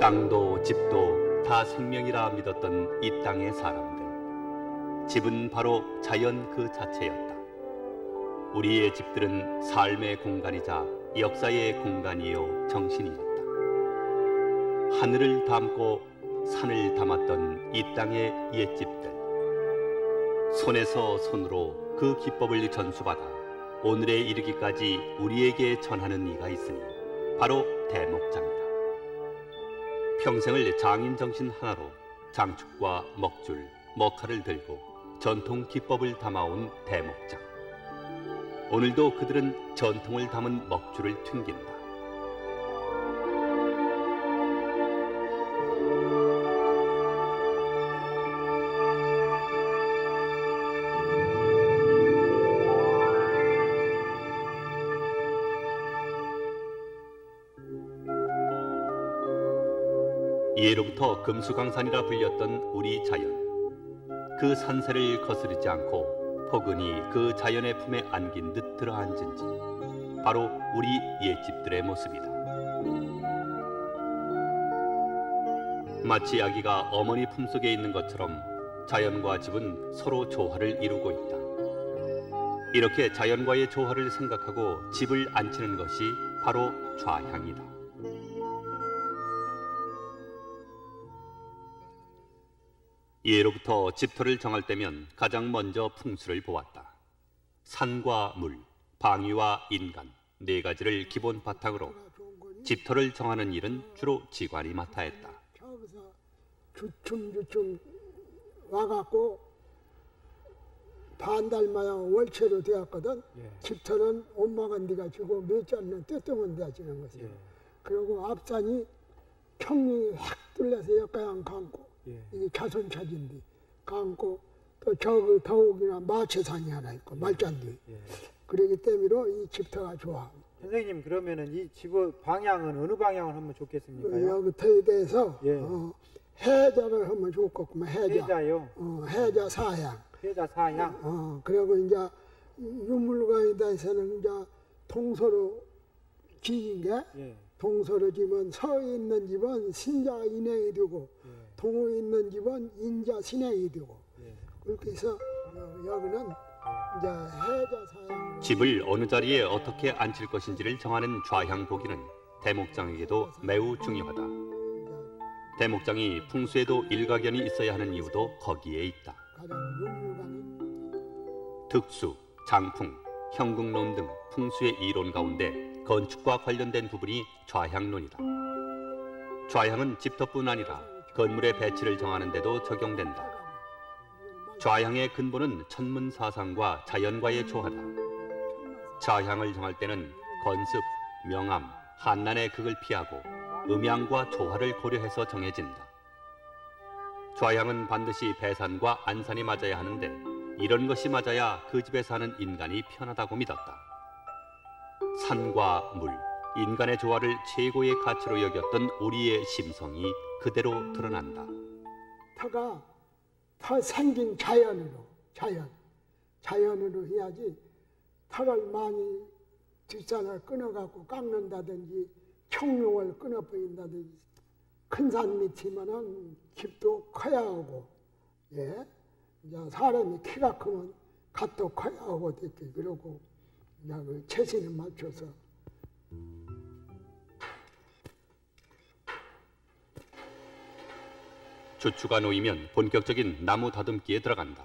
땅도 집도 다 생명이라 믿었던 이 땅의 사람들. 집은 바로 자연 그 자체였다. 우리의 집들은 삶의 공간이자 역사의 공간이요 정신이었다. 하늘을 담고 산을 담았던 이 땅의 옛집들. 손에서 손으로 그 기법을 전수받아 오늘에 이르기까지 우리에게 전하는 이가 있으니 바로 대목장이다. 평생을 장인 정신 하나로 장축과 먹줄, 먹칼을 들고 전통 기법을 담아온 대목장. 오늘도 그들은 전통을 담은 먹줄을 튕긴다. 예로부터 금수강산이라 불렸던 우리 자연. 그 산세를 거스르지 않고 포근히 그 자연의 품에 안긴 듯 들어앉은 집. 바로 우리 옛집들의 모습이다. 마치 아기가 어머니 품속에 있는 것처럼 자연과 집은 서로 조화를 이루고 있다. 이렇게 자연과의 조화를 생각하고 집을 앉히는 것이 바로 좌향이다. 예로부터 집터를 정할 때면 가장 먼저 풍수를 보았다. 산과 물, 방위와 인간 네 가지를 기본 바탕으로 집터를 정하는 일은 주로 지관이 맡아 했다. 주춤주춤 와갖고 반달마양 월체로 되었거든. 집터는 엄마가 네가 주고 몇자는 떼뚱은 데가 지는 것이야. 그리고 앞산이 평릉이 확 뚫려서 역가양 감고 이게 자손차진데 감고 또 저기 더욱이나 마체산이 하나 있고 말잔디. 그러기 때문에 이 집터가 좋아. 선생님, 그러면은 이 집의 방향은 어느 방향을 하면 좋겠습니까? 여기 터에 대해서 해자를 하면 좋겠구만. 해자요? 해자 사향. 해자 사향. 그리고 이제 유물관에 대해서는 이제 동서로 지은 게 동서로 지면 서에 있는 집은 신자 인행이 되고 동호에 있는 집은 인자 신행이 되고 그렇게 해서 여기는 이제 해자 사향. 집을 어느 자리에 어떻게 앉힐 것인지를 정하는 좌향 보기는 대목장에게도 매우 중요하다. 대목장이 풍수에도 일가견이 있어야 하는 이유도 거기에 있다. 득수, 장풍, 형국론 등 풍수의 이론 가운데 건축과 관련된 부분이 좌향론이다. 좌향은 집터뿐 아니라 건물의 배치를 정하는 데도 적용된다. 좌향의 근본은 천문사상과 자연과의 조화다. 좌향을 정할 때는 건습, 명암, 한난의 극을 피하고 음양과 조화를 고려해서 정해진다. 좌향은 반드시 배산과 안산이 맞아야 하는데 이런 것이 맞아야 그 집에 사는 인간이 편하다고 믿었다. 산과 물, 인간의 조화를 최고의 가치로 여겼던 우리의 심성이 그대로 드러난다. 터가 터 생긴 자연으로 해야지. 터를 많이 뒷산을 끊어갖고 깎는다든지 청룡을 끊어버린다든지 큰 산 밑이면은 집도 커야 하고, 이제 사람이 키가 크면 갓도 커야 하고 됐지. 그러고 이제 그 체신에 맞춰서. 주추가 놓이면 본격적인 나무 다듬기에 들어간다.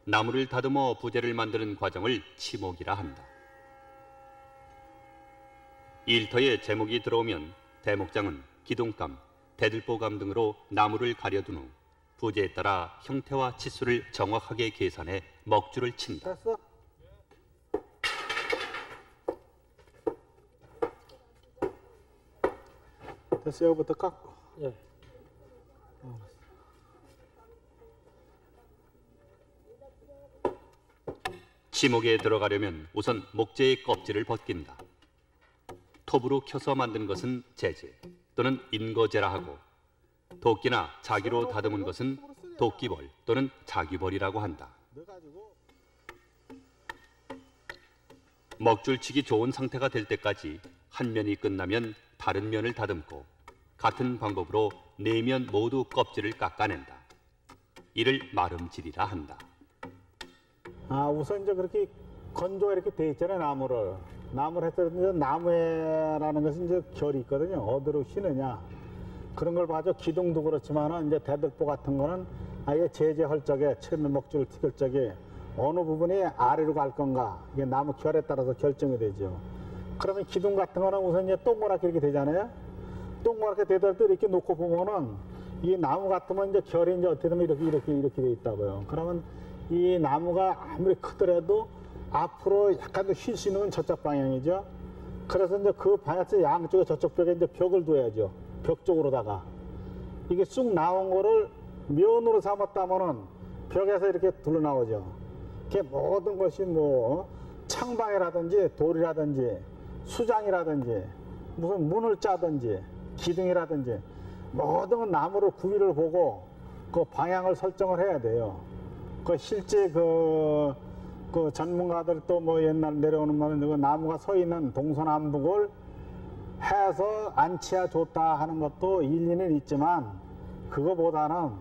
나무를 다듬어 부재를 만드는 과정을 치목이라 한다. 일터에 제목이 들어오면 대목장은 기둥감, 대들보감 등으로 나무를 가려둔 후 부재에 따라 형태와 치수를 정확하게 계산해 먹줄을 친다. 됐어, 여기부터 깎고. 치목에 들어가려면 우선 목재의 껍질을 벗긴다. 톱으로 켜서 만든 것은 재재 또는 인거재라 하고, 도끼나 자기로 다듬은 것은 도끼벌 또는 자귀벌이라고 한다. 먹줄치기 좋은 상태가 될 때까지 한 면이 끝나면 다른 면을 다듬고 같은 방법으로 내면 모두 껍질을 깎아낸다. 이를 마름질이라 한다. 우선 이제 그렇게 건조가 이렇게 돼 있잖아요, 나무를 했을 때 나무에라는 것은 이제 결이 있거든요. 어디로 휘느냐 그런 걸 봐죠. 기둥도 그렇지만은 이제 대들보 같은 거는 아예 제재할 적에 처음에 먹줄을 튀길 적에 어느 부분이 아래로 갈 건가 이게 나무 결에 따라서 결정이 되죠. 그러면 기둥 같은 거는 우선 이제 동그랗게 이렇게 되잖아요. 동그랗게 되더라도 이렇게 놓고 보면은 이 나무 같으면 이제 결이 이제 어떻게 되면 이렇게 돼 있다고요. 그러면 이 나무가 아무리 크더라도 앞으로 약간 더 쉴 수 있는 건 저쪽 방향이죠. 그래서 이제 그 방향에서 양쪽에 저쪽 벽에 이제 벽을 둬야죠. 벽 쪽으로다가 이게 쑥 나온 거를 면으로 삼았다면은 벽에서 이렇게 둘러 나오죠. 이게 모든 것이 뭐 창방이라든지 돌이라든지 수장이라든지 무슨 문을 짜든지 기둥이라든지 모든 나무를 구위를 보고 그 방향을 설정을 해야 돼요. 그 실제 그 전문가들 또 뭐 옛날 내려오는 말은 그 나무가 서 있는 동서남북을 해서 안치야 좋다 하는 것도 일리는 있지만 그거보다는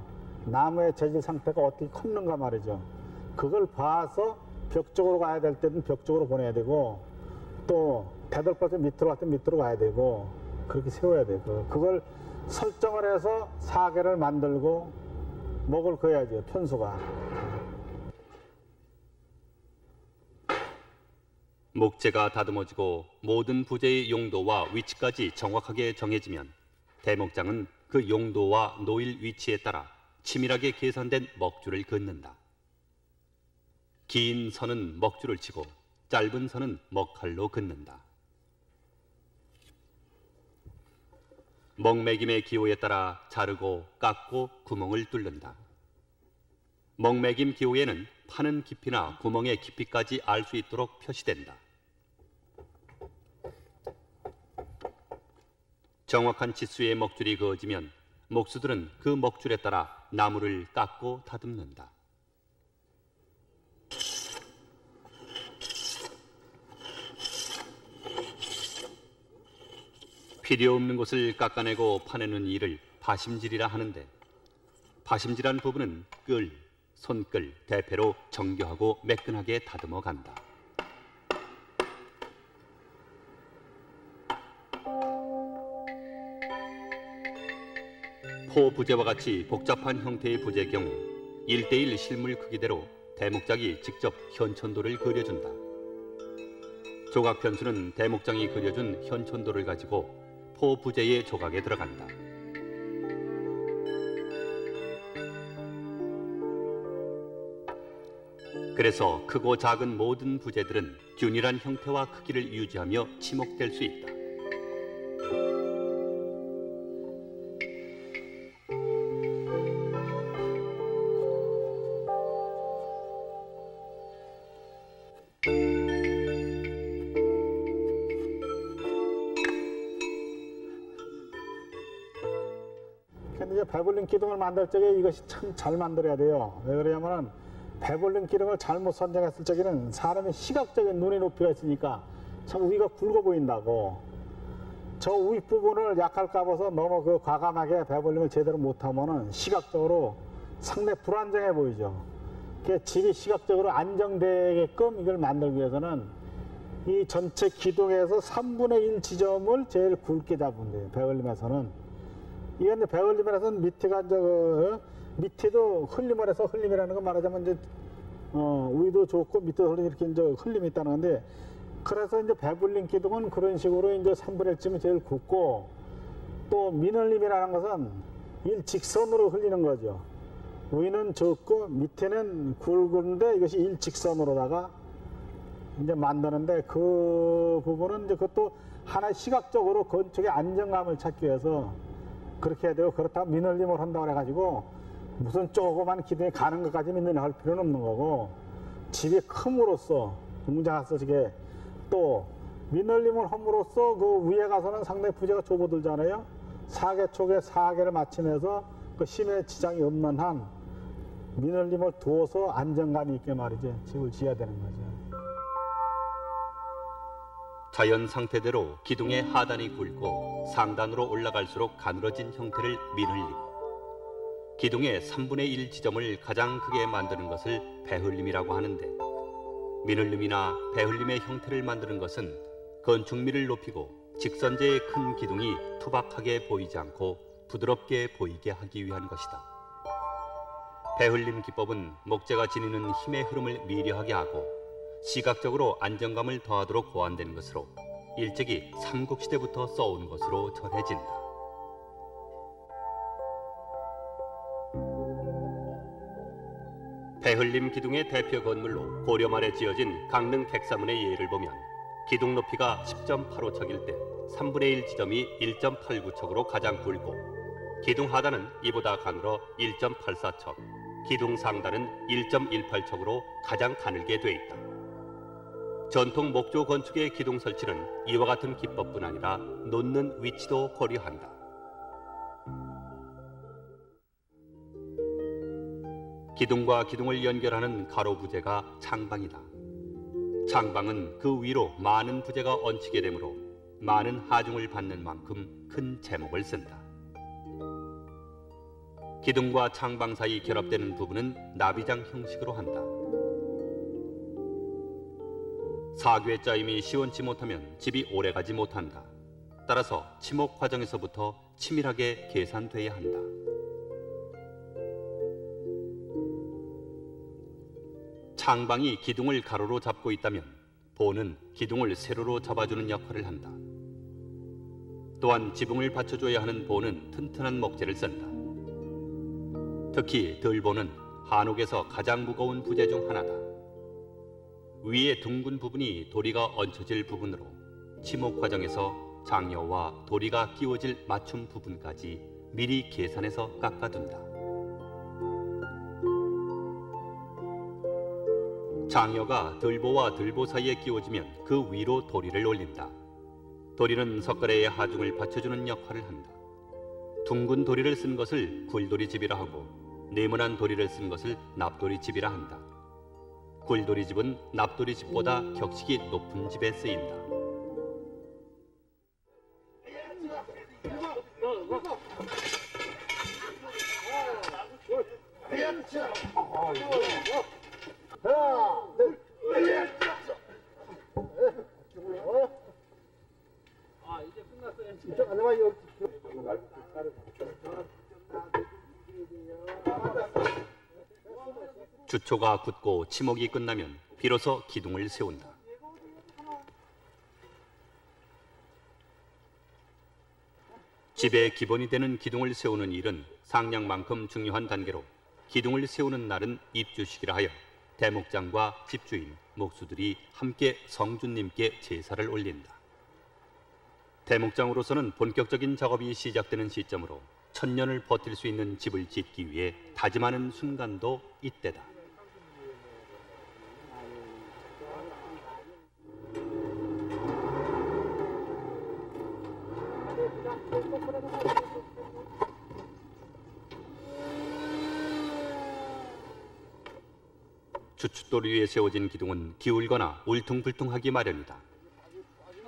나무의 재질 상태가 어떻게 컸는가 말이죠. 그걸 봐서 벽 쪽으로 가야 될 때는 벽 쪽으로 보내야 되고 또 대들보에서 밑으로 갔을 때 밑으로 가야 되고 그렇게 세워야 되고 그걸 설정을 해서 사계를 만들고 목을 그어야죠. 편수가. 목재가 다듬어지고 모든 부재의 용도와 위치까지 정확하게 정해지면 대목장은 그 용도와 놓일 위치에 따라 치밀하게 계산된 먹줄을 긋는다. 긴 선은 먹줄을 치고 짧은 선은 먹칼로 긋는다. 먹매김의 기호에 따라 자르고 깎고 구멍을 뚫는다. 먹매김 기호에는 파는 깊이나 구멍의 깊이까지 알 수 있도록 표시된다. 정확한 치수의 먹줄이 그어지면 목수들은 그 먹줄에 따라 나무를 깎고 다듬는다. 필요 없는 곳을 깎아내고 파내는 일을 파심질이라 하는데 파심질한 부분은 끌, 손끌, 대패로 정교하고 매끈하게 다듬어 간다. 포부재와 같이 복잡한 형태의 부재의 경우 1:1 실물 크기대로 대목장이 직접 현천도를 그려준다. 조각 편수는 대목장이 그려준 현천도를 가지고 포부재의 조각에 들어간다. 그래서 크고 작은 모든 부재들은 균일한 형태와 크기를 유지하며 치목될 수 있다. 근데 이제 배불린 기둥을 만들 적에 이것이 참 잘 만들어야 돼요. 왜 그러냐면은 배불린 기둥을 잘못 선정했을 적에는 사람의 시각적인 눈의 높이가 있으니까 참 위가 굵어 보인다고. 저 윗부분을 약할까 봐서 너무 그 과감하게 배불림을 제대로 못하면은 시각적으로 상당히 불안정해 보이죠. 그 집이 시각적으로 안정되게끔 이걸 만들기 위해서는 이 전체 기둥에서 3분의 1 지점을 제일 굵게 잡으면 돼요. 배울림에서는. 이게 배울림에서는 밑에가 이제 밑에도 흘림을 해서 흘림이라는 건 말하자면 이제 위도 좋고 밑에도 흘림 이렇게 이제 흘림이 있다는 건데 그래서 이제 배불림 기둥은 그런 식으로 이제 3분의 1쯤이 제일 굵고 또 민흘림이라는 것은 일직선으로 흘리는 거죠. 위는 적고 밑에는 굵은데 이것이 일직선으로다가 이제 만드는데 그 부분은 이제 그것도 하나의 시각적으로 건축의 안정감을 찾기 위해서 그렇게 해야 되고 그렇다고 민흘림을 한다고 해가지고 무슨 조그만 기둥에 가는 것까지 민흘림 할 필요는 없는 거고 집이 큼으로써 웅장해서 저게 또 민흘림을 함으로써 그 위에 가서는 상당히 부재가 좁아들잖아요. 사계 촉에 사계를 맞추면서 그 힘의 지장이 없는 한 민흘림을 두어서 안정감 있게 말이지 집을 지어야 되는 거죠. 자연 상태대로 기둥의 하단이 굵고 상단으로 올라갈수록 가늘어진 형태를 민흘림. 기둥의 3분의 1 지점을 가장 크게 만드는 것을 배흘림이라고 하는데, 민흘림이나 배흘림의 형태를 만드는 것은 건축미를 높이고 직선제의 큰 기둥이 투박하게 보이지 않고 부드럽게 보이게 하기 위한 것이다. 배흘림 기법은 목재가 지니는 힘의 흐름을 미려하게 하고 시각적으로 안정감을 더하도록 고안된 것으로 일찍이 삼국시대부터 써온 것으로 전해진다. 배흘림 기둥의 대표 건물로 고려 말에 지어진 강릉 백사문의 예를 보면 기둥 높이가 10.85척일 때 3분의 1 지점이 1.89척으로 가장 굵고, 기둥 하단은 이보다 가늘어 1.84척, 기둥 상단은 1.18척으로 가장 가늘게 돼 있다. 전통 목조 건축의 기둥 설치는 이와 같은 기법뿐 아니라 놓는 위치도 고려한다. 기둥과 기둥을 연결하는 가로 부재가 창방이다. 창방은 그 위로 많은 부재가 얹히게 되므로 많은 하중을 받는 만큼 큰 제목을 쓴다. 기둥과 창방 사이 결합되는 부분은 나비장 형식으로 한다. 사괴 짜임이 시원치 못하면 집이 오래가지 못한다. 따라서 치목 과정에서부터 치밀하게 계산돼야 한다. 창방이 기둥을 가로로 잡고 있다면 보는 기둥을 세로로 잡아주는 역할을 한다. 또한 지붕을 받쳐줘야 하는 보는 튼튼한 목재를 쓴다. 특히 들보는 한옥에서 가장 무거운 부재 중 하나다. 위에 둥근 부분이 도리가 얹혀질 부분으로 치목 과정에서 장여와 도리가 끼워질 맞춤 부분까지 미리 계산해서 깎아둔다. 장여가 들보와 들보 사이에 끼워지면 그 위로 도리를 올린다. 도리는 석가래의 하중을 받쳐주는 역할을 한다. 둥근 도리를 쓴 것을 굴도리집이라 하고 네모난 도리를 쓴 것을 납도리집이라 한다. 굴도리집은 납도리집보다 격식이 높은 집에 쓰인다. 주초가 굳고 치목이 끝나면 비로소 기둥을 세운다. 집의 기본이 되는 기둥을 세우는 일은 상냥만큼 중요한 단계로 기둥을 세우는 날은 입주식이라 하여 대목장과 집주인, 목수들이 함께 성주님께 제사를 올린다. 대목장으로서는 본격적인 작업이 시작되는 시점으로 1000년을 버틸 수 있는 집을 짓기 위해 다짐하는 순간도 이때다. 주춧돌 위에 세워진 기둥은 기울거나 울퉁불퉁하기 마련이다.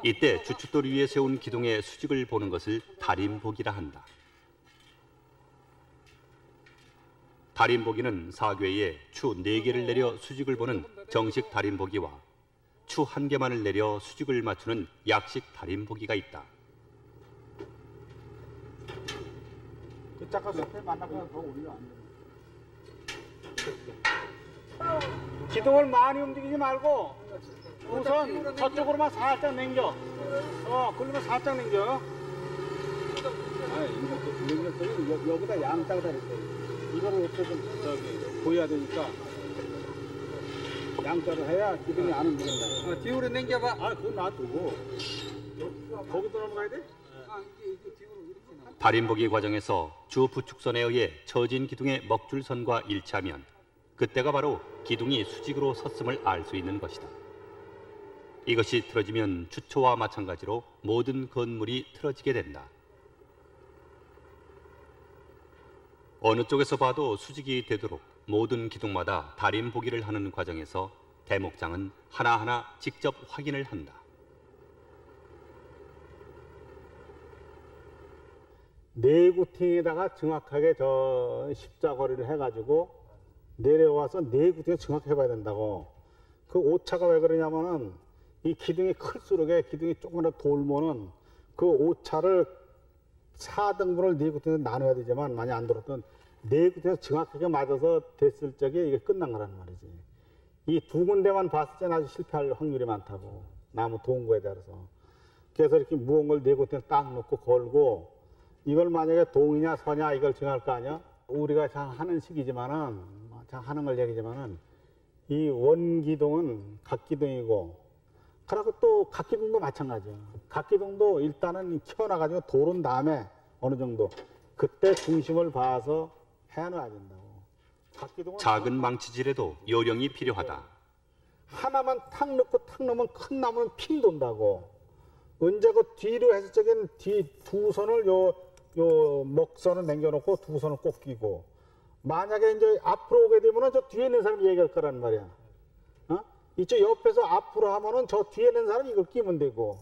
이때 주춧돌 위에 세운 기둥의 수직을 보는 것을 다림보기라 한다. 다림보기는 사괴에 추 4개를 내려 수직을 보는 정식 다림보기와 추 1개만을 내려 수직을 맞추는 약식 다림보기가 있다. 그 잠깐 옆에 만나면 더 올려 안 돼. 기둥을 많이 움직이지 말고 우선 저쪽으로만 살짝 당겨. 그러면 살짝 당겨. 아니, 여기다 양쪽다 이렇게. 이거를 이렇게 좀 보여야 되니까 양쪽을 해야 기둥이 안 움직인다. 뒤로 당겨봐. 그건 놔두고 거기도 넘어가야 돼? 이게 뒤로 이렇게 나와. 다림보기 과정에서 주 부축선에 의해 처진 기둥의 먹줄선과 일치하면 그때가 바로 기둥이 수직으로 섰음을 알 수 있는 것이다. 이것이 틀어지면 주초와 마찬가지로 모든 건물이 틀어지게 된다. 어느 쪽에서 봐도 수직이 되도록 모든 기둥마다 다림보기를 하는 과정에서 대목장은 하나하나 직접 확인을 한다. 내구팅에다가 정확하게 저 십자거리를 해가지고 내려와서 내구팅을 정확히 해봐야 된다고. 그 오차가 왜 그러냐면은 이 기둥이 클수록 기둥이 조금이라도 돌면은 그 오차를 4등분을 내구팅에서 나눠야 되지만 많이 안 들었던 내구팅에서 정확하게 맞아서 됐을 적에 이게 끝난 거란 말이지. 이 두 군데만 봤을 때는 아주 실패할 확률이 많다고. 나무 동구에 따라서. 그래서 이렇게 무거운 걸 내구팅에 딱 놓고 걸고 이걸 만약에 동이냐 서냐 이걸 정할 거 아니야? 우리가 잘 하는 식이지만은 잘 하는 걸 얘기지만은 이 원기둥은 각기둥이고 그리고 또 각기둥도 마찬가지야. 각기둥도 일단은 키워놔가지고 돌은 다음에 어느 정도 그때 중심을 봐서 해놔야 된다고. 각기둥은 작은 망치질에도 요령이 필요하다. 하나만 탁 넣고 탁 넣으면 큰 나무는 핑 돈다고. 언제 그 뒤로 했을 적엔 뒤 두 손을 요 목선을 남겨놓고 두 손을 꼭 끼고 만약에 이제 앞으로 오게 되면은 저 뒤에 있는 사람이 얘기할 거란 말이야. 이쪽 옆에서 앞으로 하면은 저 뒤에 있는 사람이 이걸 끼면 되고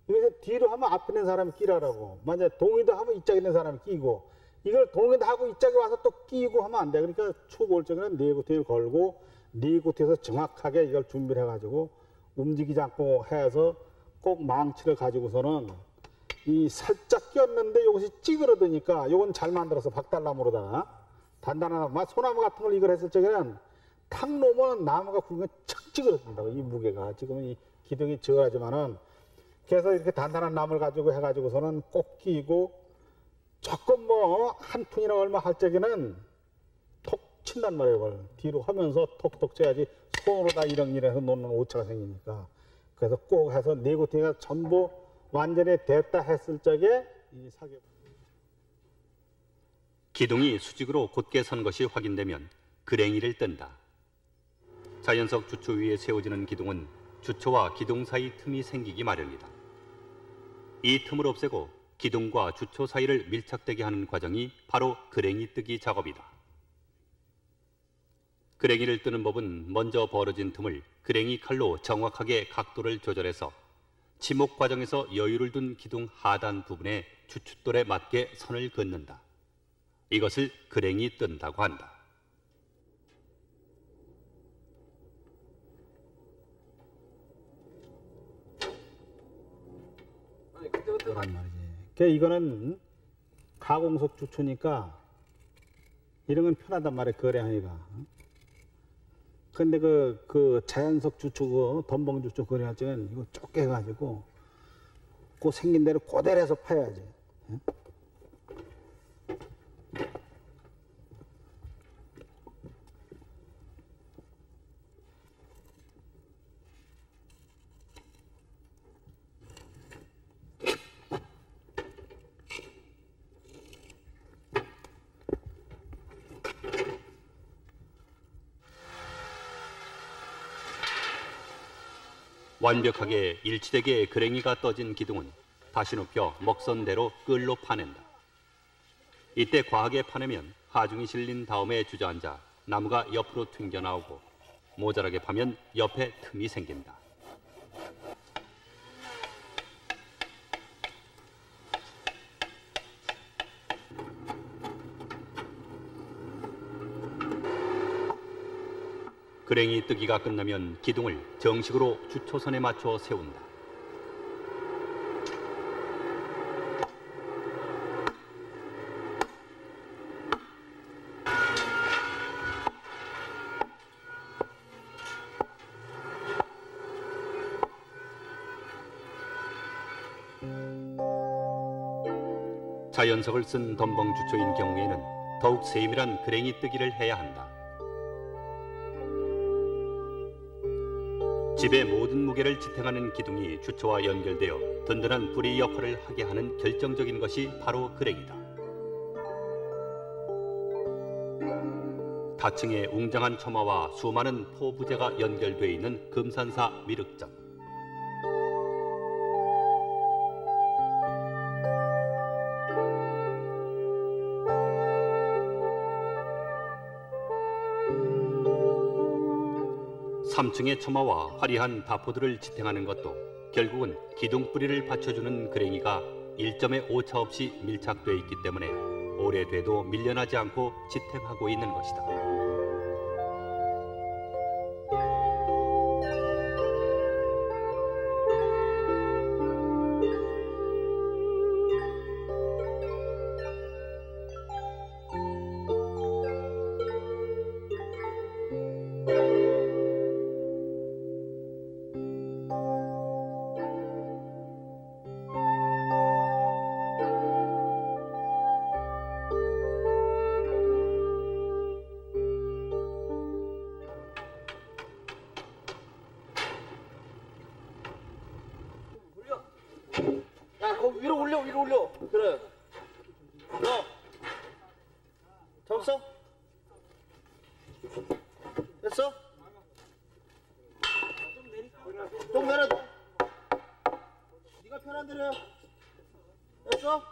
여기서 뒤로 하면 앞에 있는 사람이 끼라라고. 만약에 동의도 하면 이쪽에 있는 사람이 끼고 이걸 동의도 하고 이쪽에 와서 또 끼고 하면 안 돼. 그러니까 초골적에는 내구팅을 걸고 내구팅에서 정확하게 이걸 준비를 해가지고 움직이지 않고 해서 꼭 망치를 가지고서는 이 살짝 꼈는데 이것이 찌그러드니까 이건 잘 만들어서 박달나무로다가 단단한 나무, 소나무 같은 걸 이걸 했을 적에는 탁 놓으면 나무가 굵은 착 찌그러진다고. 이 무게가 지금은 이 기둥이 저하지만은 그래서 이렇게 단단한 나무를 가지고 해가지고서는 꼭 끼고 조금 뭐 한 푼이나 얼마 할 적에는 톡 친단 말이에요. 이걸 뒤로 하면서 톡톡 쳐야지 손으로 다 이렁이렁해서 놓는 오차가 생기니까. 그래서 꼭 해서 내구팅이 전부 완전히 됐다 했을 적에 이 사격. 기둥이 수직으로 곧게 선 것이 확인되면 그랭이를 뜬다. 자연석 주초 위에 세워지는 기둥은 주초와 기둥 사이 틈이 생기기 마련이다. 이 틈을 없애고 기둥과 주초 사이를 밀착되게 하는 과정이 바로 그랭이 뜨기 작업이다. 그랭이를 뜨는 법은 먼저 벌어진 틈을 그랭이 칼로 정확하게 각도를 조절해서 지목 과정에서 여유를 둔 기둥 하단 부분에 주춧돌에 맞게 선을 긋는다. 이것을 그랭이 뜬다고 한다. 그런 말이지. 그러니까 이거는 가공석 주초니까 이런 건 편하단 말이야. 거래하기가. 근데 그 자연석 주초, 그 덤벙 주초 거래할 적은 이거 좁게 해가지고 그 생긴 대로 그대로 해서 파야지. 응? 완벽하게 일치되게 그랭이가 떠진 기둥은 다시 눕혀 먹선대로 끌로 파낸다. 이때 과하게 파내면 하중이 실린 다음에 주저앉아 나무가 옆으로 튕겨나오고 모자라게 파면 옆에 틈이 생긴다. 그랭이 뜨기가 끝나면 기둥을 정식으로 주초선에 맞춰 세운다. 자연석을 쓴 덤벙 주초인 경우에는 더욱 세밀한 그랭이 뜨기를 해야 한다. 집의 모든 무게를 지탱하는 기둥이 주초와 연결되어 든든한 부리 역할을 하게 하는 결정적인 것이 바로 그랭이다. 다층의 웅장한 처마와 수많은 포부재가 연결되어 있는 금산사 미륵전. 삼층의 처마와 화려한 다포들을 지탱하는 것도 결국은 기둥뿌리를 받쳐주는 그랭이가 1점의 오차 없이 밀착돼 있기 때문에 오래돼도 밀려나지 않고 지탱하고 있는 것이다. 야, 거기 위로 올려. 그래. 너. 잡았어? 됐어? 좀 내려. 네가 편한 대로 해. 됐어?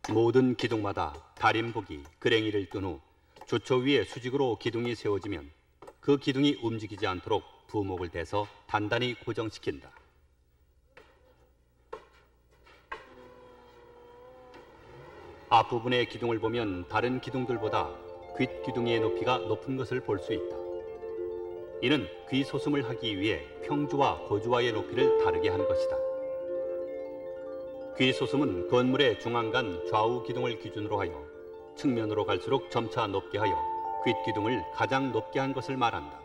모든 기둥마다 다림복이 그랭이를 뜬 후 조초 위에 수직으로 기둥이 세워지면 그 기둥이 움직이지 않도록 부목을 대서 단단히 고정시킨다. 앞부분의 기둥을 보면 다른 기둥들보다 귓 기둥의 높이가 높은 것을 볼 수 있다. 이는 귀 소슴을 하기 위해 평주와 고주와의 높이를 다르게 한 것이다. 귀 소슴은 건물의 중앙간 좌우 기둥을 기준으로 하여 측면으로 갈수록 점차 높게 하여 귓 기둥을 가장 높게 한 것을 말한다.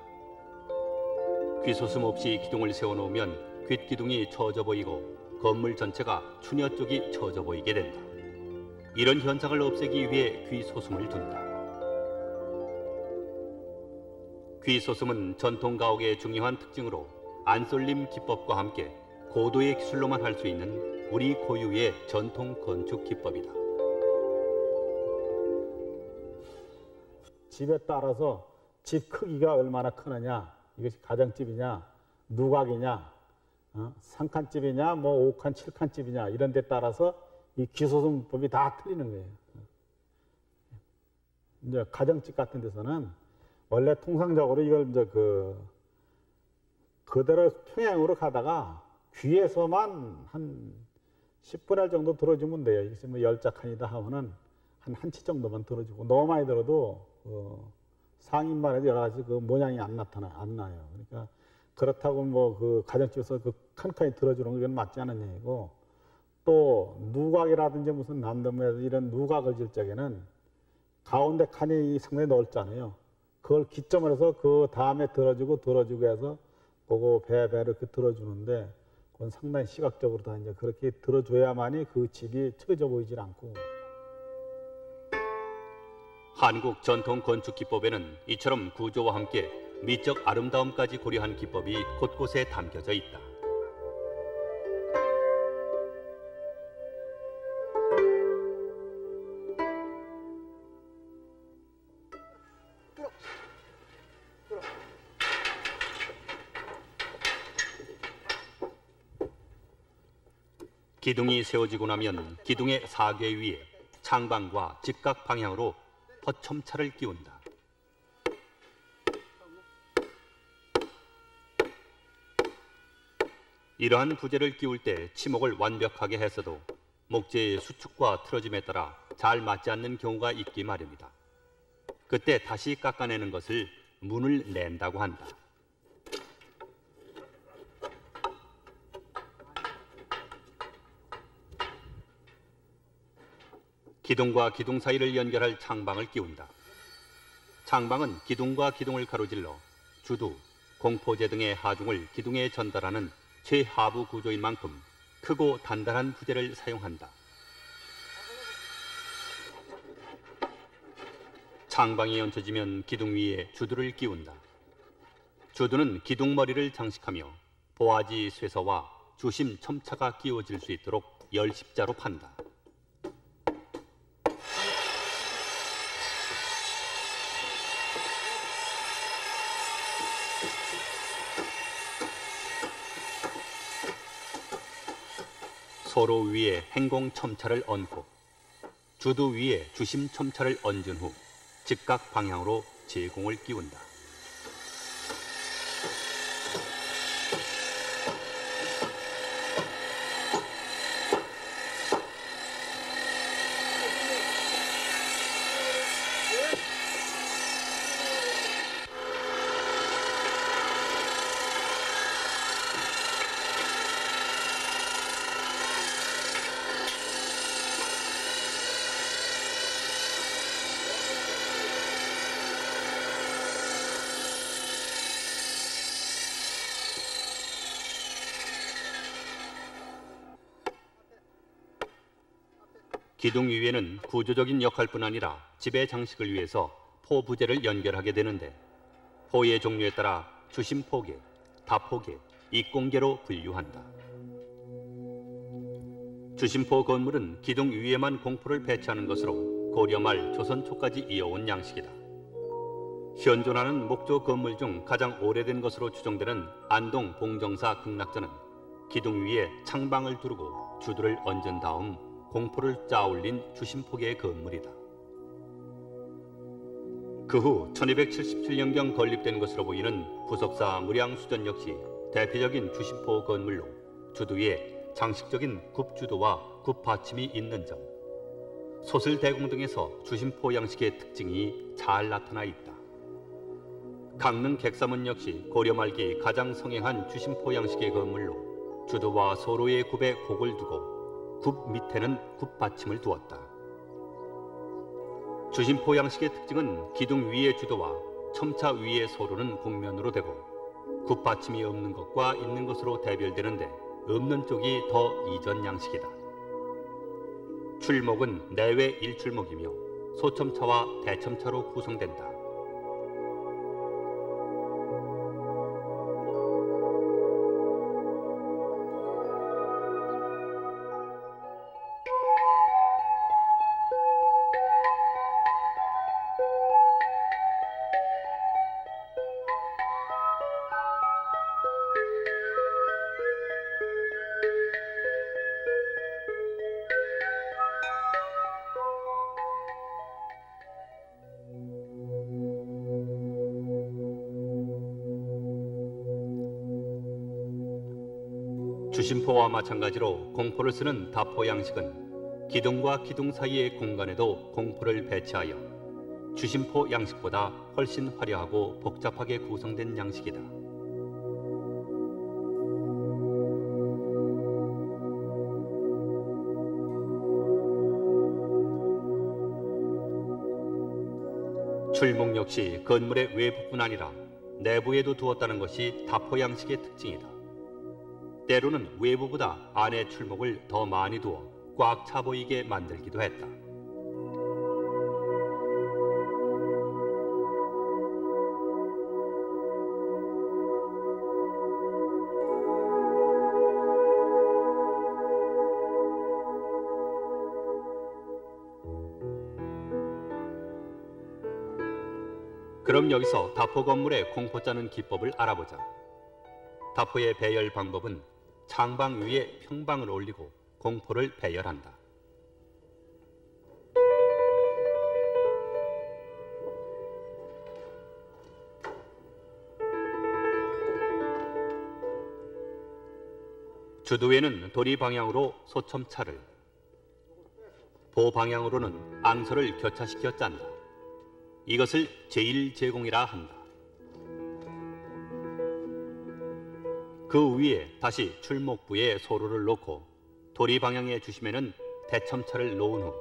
귀 소슴 없이 기둥을 세워놓으면 귓 기둥이 처져 보이고 건물 전체가 추녀 쪽이 처져 보이게 된다. 이런 현상을 없애기 위해 귀 소슴을 둔다. 귀 소슴은 전통 가옥의 중요한 특징으로 안솔림 기법과 함께 고도의 기술로만 할 수 있는 우리 고유의 전통 건축 기법이다. 집에 따라서 집 크기가 얼마나 크느냐, 이것이 가정집이냐, 누각이냐, 상칸집이냐, 뭐 5칸, 7칸 집이냐 이런 데 따라서 이 귀소슴법이 다 틀리는 거예요. 이제 가정집 같은 데서는 원래 통상적으로 이걸 이제 그대로 평행으로 가다가 귀에서만 한 10분의 1 정도 들어주면 돼요. 이게 뭐 10자칸이다 하면은 한 치 정도만 들어주고 너무 많이 들어도 상인만 해도 여러 가지 그 모양이 안 나요. 그러니까 그렇다고 뭐 그 가정집에서 그 칸칸이 들어주는 건 맞지 않은 얘기고, 또 누각이라든지 무슨 남대문에서 이런 누각을 질 적에는 가운데 칸이 상당히 넓잖아요. 그걸 기점을 해서 그 다음에 들어주고 해서 그거 배를 이렇게 들어주는데, 그건 상당히 시각적으로 다 이제 그렇게 들어줘야만이 그 집이 처져 보이질 않고. 한국 전통 건축 기법에는 이처럼 구조와 함께 미적 아름다움까지 고려한 기법이 곳곳에 담겨져 있다. 기둥이 세워지고 나면 기둥의 사괴 위에 창방과 직각 방향으로 허첨차를 끼운다. 이러한 부재를 끼울 때 치목을 완벽하게 했어도 목재의 수축과 틀어짐에 따라 잘 맞지 않는 경우가 있기 마련이다. 그때 다시 깎아내는 것을 문을 낸다고 한다. 기둥과 기둥 사이를 연결할 창방을 끼운다. 창방은 기둥과 기둥을 가로질러 주두, 공포제 등의 하중을 기둥에 전달하는 최하부 구조인 만큼 크고 단단한 부재를 사용한다. 창방이 얹혀지면 기둥 위에 주두를 끼운다. 주두는 기둥 머리를 장식하며 보아지 쇠서와 주심 첨차가 끼워질 수 있도록 열십자로 판다. 서로 위에 행공 첨차를 얹고 주두 위에 주심 첨차를 얹은 후 직각 방향으로 제공을 끼운다. 기둥 위에는 구조적인 역할뿐 아니라 지배 장식을 위해서 포 부재를 연결하게 되는데 포의 종류에 따라 주심포계, 다포계, 입공계로 분류한다. 주심포 건물은 기둥 위에만 공포를 배치하는 것으로 고려 말 조선 초까지 이어온 양식이다. 현존하는 목조 건물 중 가장 오래된 것으로 추정되는 안동 봉정사 극락전은 기둥 위에 창방을 두르고 주두를 얹은 다음 공포를 짜올린 주심포계의 건물이다. 그 후 1277년경 건립된 것으로 보이는 부석사 무량수전 역시 대표적인 주심포 건물로 주두 위에 장식적인 굽주도와 굽받침이 있는 점, 소슬대공 등에서 주심포 양식의 특징이 잘 나타나 있다. 강릉 객사문 역시 고려 말기 가장 성행한 주심포 양식의 건물로 주도와 소로의 굽에 곡을 두고 굽 밑에는 굽받침을 두었다. 주심포 양식의 특징은 기둥 위의 주도와 첨차 위의 소로는 곡면으로 되고 굽받침이 없는 것과 있는 것으로 대별되는데 없는 쪽이 더 이전 양식이다. 출목은 내외 일출목이며 소첨차와 대첨차로 구성된다. 주심포와 마찬가지로 공포를 쓰는 다포 양식은 기둥과 기둥 사이의 공간에도 공포를 배치하여 주심포 양식보다 훨씬 화려하고 복잡하게 구성된 양식이다. 출목 역시 건물의 외부뿐 아니라 내부에도 두었다는 것이 다포 양식의 특징이다. 때로는 외부보다 안에 출목을 더 많이 두어 꽉 차 보이게 만들기도 했다. 그럼 여기서 다포 건물의 공포 짜는 기법을 알아보자. 다포의 배열 방법은 창방 위에 평방을 올리고 공포를 배열한다. 주도에는 도리 방향으로 소첨차를, 보 방향으로는 앙소를 교차시켜 짠다. 이것을 제1제공이라 한다. 그 위에 다시 출목부에 소로를 놓고 도리 방향의 주심에는 대첨차를 놓은 후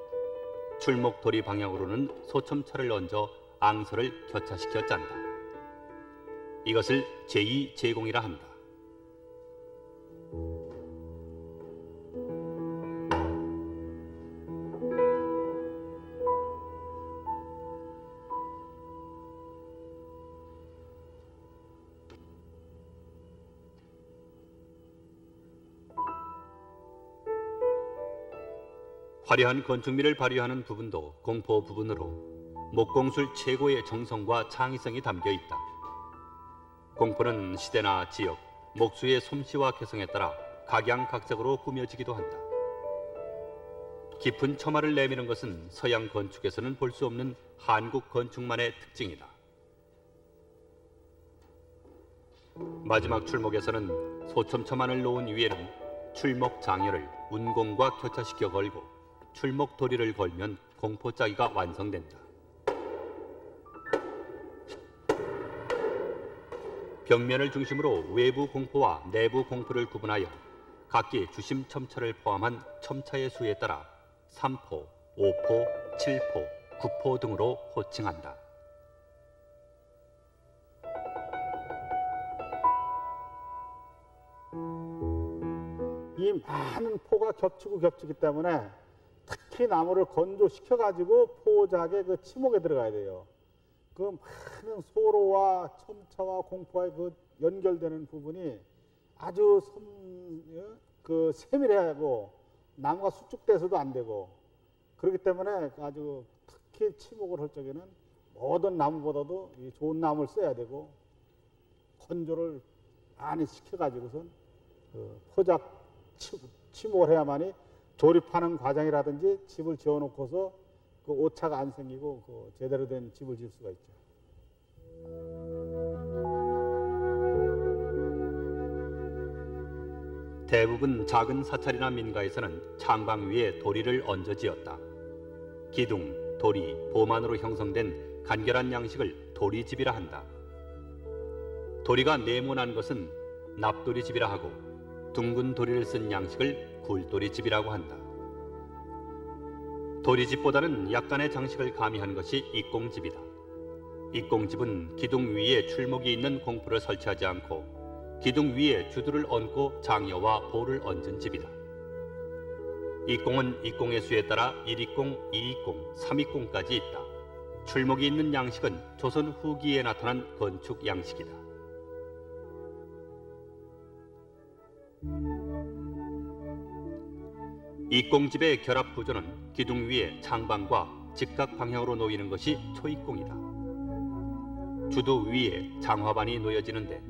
출목 도리 방향으로는 소첨차를 얹어 앙소를 교차시켜 짠다. 이것을 제2제공이라 한다. 화려한 건축미를 발휘하는 부분도 공포 부분으로 목공술 최고의 정성과 창의성이 담겨 있다. 공포는 시대나 지역, 목수의 솜씨와 개성에 따라 각양각색으로 꾸며지기도 한다. 깊은 처마를 내미는 것은 서양 건축에서는 볼 수 없는 한국 건축만의 특징이다. 마지막 출목에서는 소첨처만을 놓은 위에는 출목 장열을 운공과 교차시켜 걸고 출목 도리를 걸면 공포 짜기가 완성된다. 벽면을 중심으로 외부 공포와 내부 공포를 구분하여 각기 주심 첨차를 포함한 첨차의 수에 따라 3포, 5포, 7포, 9포 등으로 호칭한다. 이 많은 포가 겹치기 때문에 특히 특히 나무를 건조시켜가지고 포작의 그 치목에 들어가야 돼요. 그 많은 소로와 첨차와 공포와 그 연결되는 부분이 아주 세밀하고 나무가 수축돼서도 안 되고 그렇기 때문에 아주 특히 치목을 할 적에는 모든 나무보다도 이 좋은 나무를 써야 되고 건조를 많이 시켜가지고선 그 포작 치목을 해야만이 조립하는 과정이라든지 집을 지어놓고서 그 오차가 안 생기고 그 제대로 된 집을 지을 수가 있죠. 대부분 작은 사찰이나 민가에서는 창방 위에 도리를 얹어 지었다. 기둥, 도리, 보만으로 형성된 간결한 양식을 도리집이라 한다. 도리가 네모난 것은 납도리집이라 하고 둥근 도리를 쓴 양식을 굴도리집이라고 한다. 도리집보다는 약간의 장식을 가미한 것이 익공집이다. 익공집은 기둥 위에 출목이 있는 공포를 설치하지 않고 기둥 위에 주두를 얹고 장여와 보를 얹은 집이다. 익공은 익공의 수에 따라 1익공, 2익공, 3익공까지 있다. 출목이 있는 양식은 조선 후기에 나타난 건축 양식이다. 익공집의 결합 구조는 기둥 위에 창방과 직각 방향으로 놓이는 것이 초익공이다. 주두 위에 장화반이 놓여지는데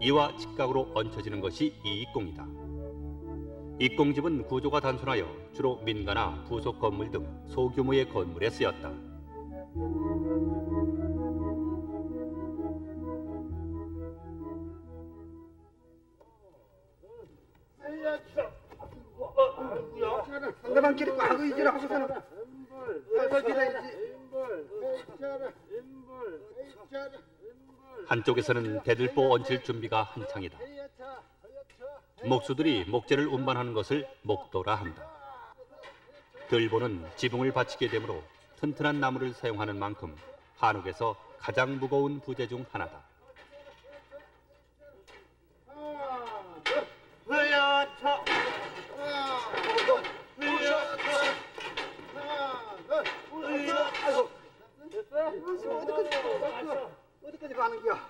이와 직각으로 얹혀지는 것이 이익공이다. 익공집은 구조가 단순하여 주로 민가나 부속 건물 등 소규모의 건물에 쓰였다. 상대방끼리 꽉 의지를 하고서는 한쪽에서는 대들보 얹힐 준비가 한창이다. 목수들이 목재를 운반하는 것을 목도라 한다. 들보는 지붕을 받치게 되므로 튼튼한 나무를 사용하는 만큼 한옥에서 가장 무거운 부재 중 하나다. 어디까지 가는 거야?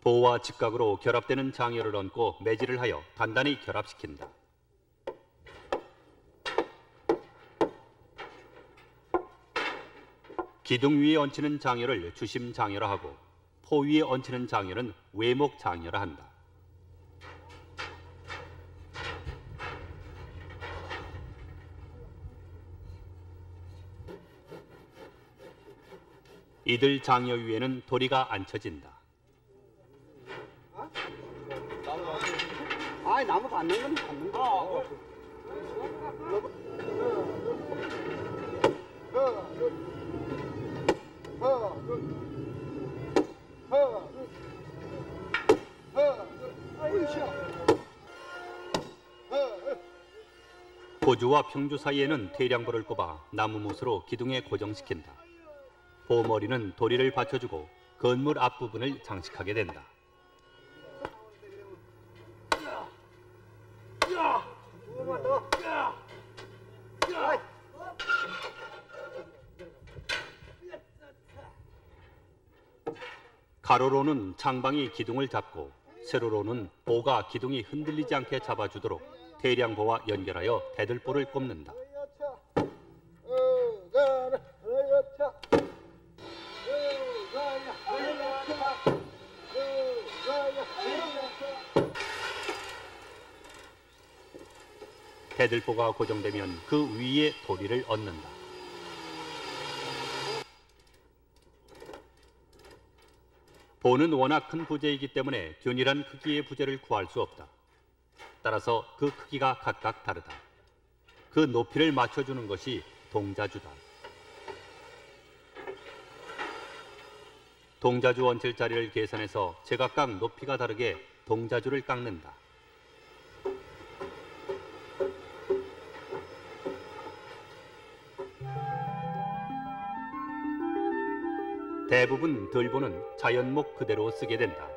보와 직각으로 결합되는 장여를 얹고 매질을 하여 단단히 결합시킨다. 기둥 위에 얹히는 장여를 주심 장여라 하고 포 위에 얹히는 장여는 외목 장여라 한다. 이들 장여 위에는 도리가 앉혀진다. 아이 나무 받는 건 받는 거. 보주와 평주 사이에는 태량보를 꼽아 나무못으로 기둥에 고정시킨다. 보머리는 도리를 받쳐주고 건물 앞부분을 장식하게 된다. 가로로는 창방이 기둥을 잡고 세로로는 보가 기둥이 흔들리지 않게 잡아주도록 태량보와 연결하여 대들보를 꼽는다. 대들보가 고정되면 그 위에 도리를 얹는다. 보는 워낙 큰 부재이기 때문에 균일한 크기의 부재를 구할 수 없다. 따라서 그 크기가 각각 다르다. 그 높이를 맞춰주는 것이 동자주다. 동자주 얹힐 자리를 계산해서 제각각 높이가 다르게 동자주를 깎는다. 대부분 들보는 자연목 그대로 쓰게 된다.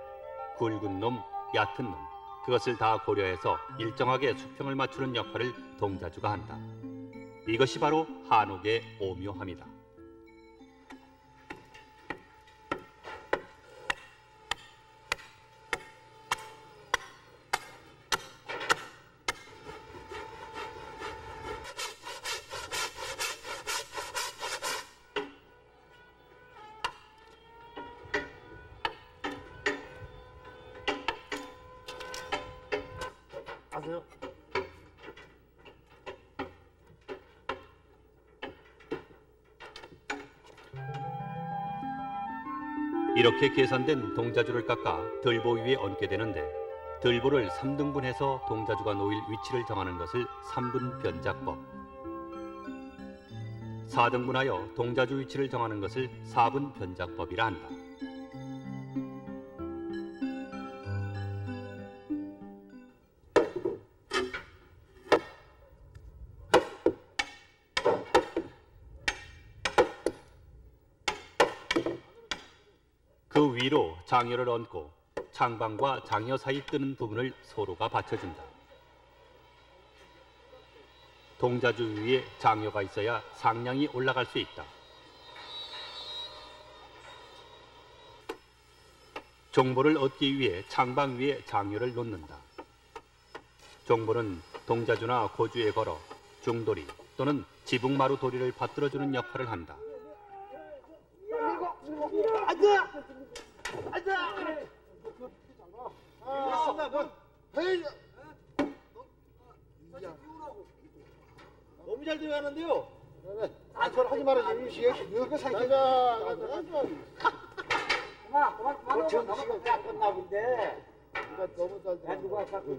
굵은 놈, 얕은 놈, 그것을 다 고려해서 일정하게 수평을 맞추는 역할을 동자주가 한다. 이것이 바로 한옥의 오묘함이다. 아세요? 이렇게 계산된 동자주를 깎아 들보 위에 얹게 되는데 들보를 3등분해서 동자주가 놓일 위치를 정하는 것을 3분 변작법, 4등분하여 동자주 위치를 정하는 것을 4분 변작법이라 한다. 그 위로 장여를 얹고 창방과 장여 사이 뜨는 부분을 소로가 받쳐준다. 동자주 위에 장여가 있어야 상량이 올라갈 수 있다. 종보를 얻기 위해 창방 위에 장여를 놓는다. 종보는 동자주나 고주에 걸어 중도리 또는 지붕마루 도리를 받들어주는 역할을 한다. 너무 잘 들어가는데요. 아, 그걸 하지 말아야지. 이거 사기가. 그만. 지금 시간 끝나 본데. 너무 잘 들어. 누가 자꾸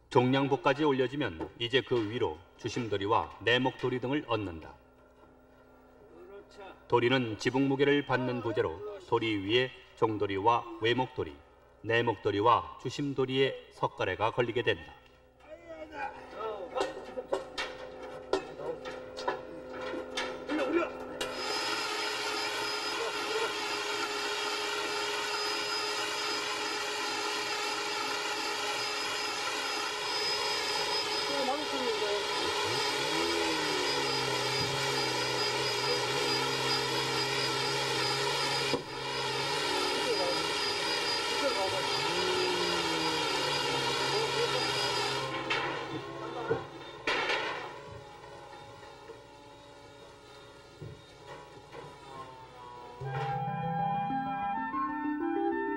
종량보까지 올려지면 이제 그 위로 주심도리와 내목도리 등을 얹는다. 도리는 지붕 무게를 받는 부재로 도리 위에 종도리와 외목도리, 내목도리와 주심도리의 석가래가 걸리게 된다.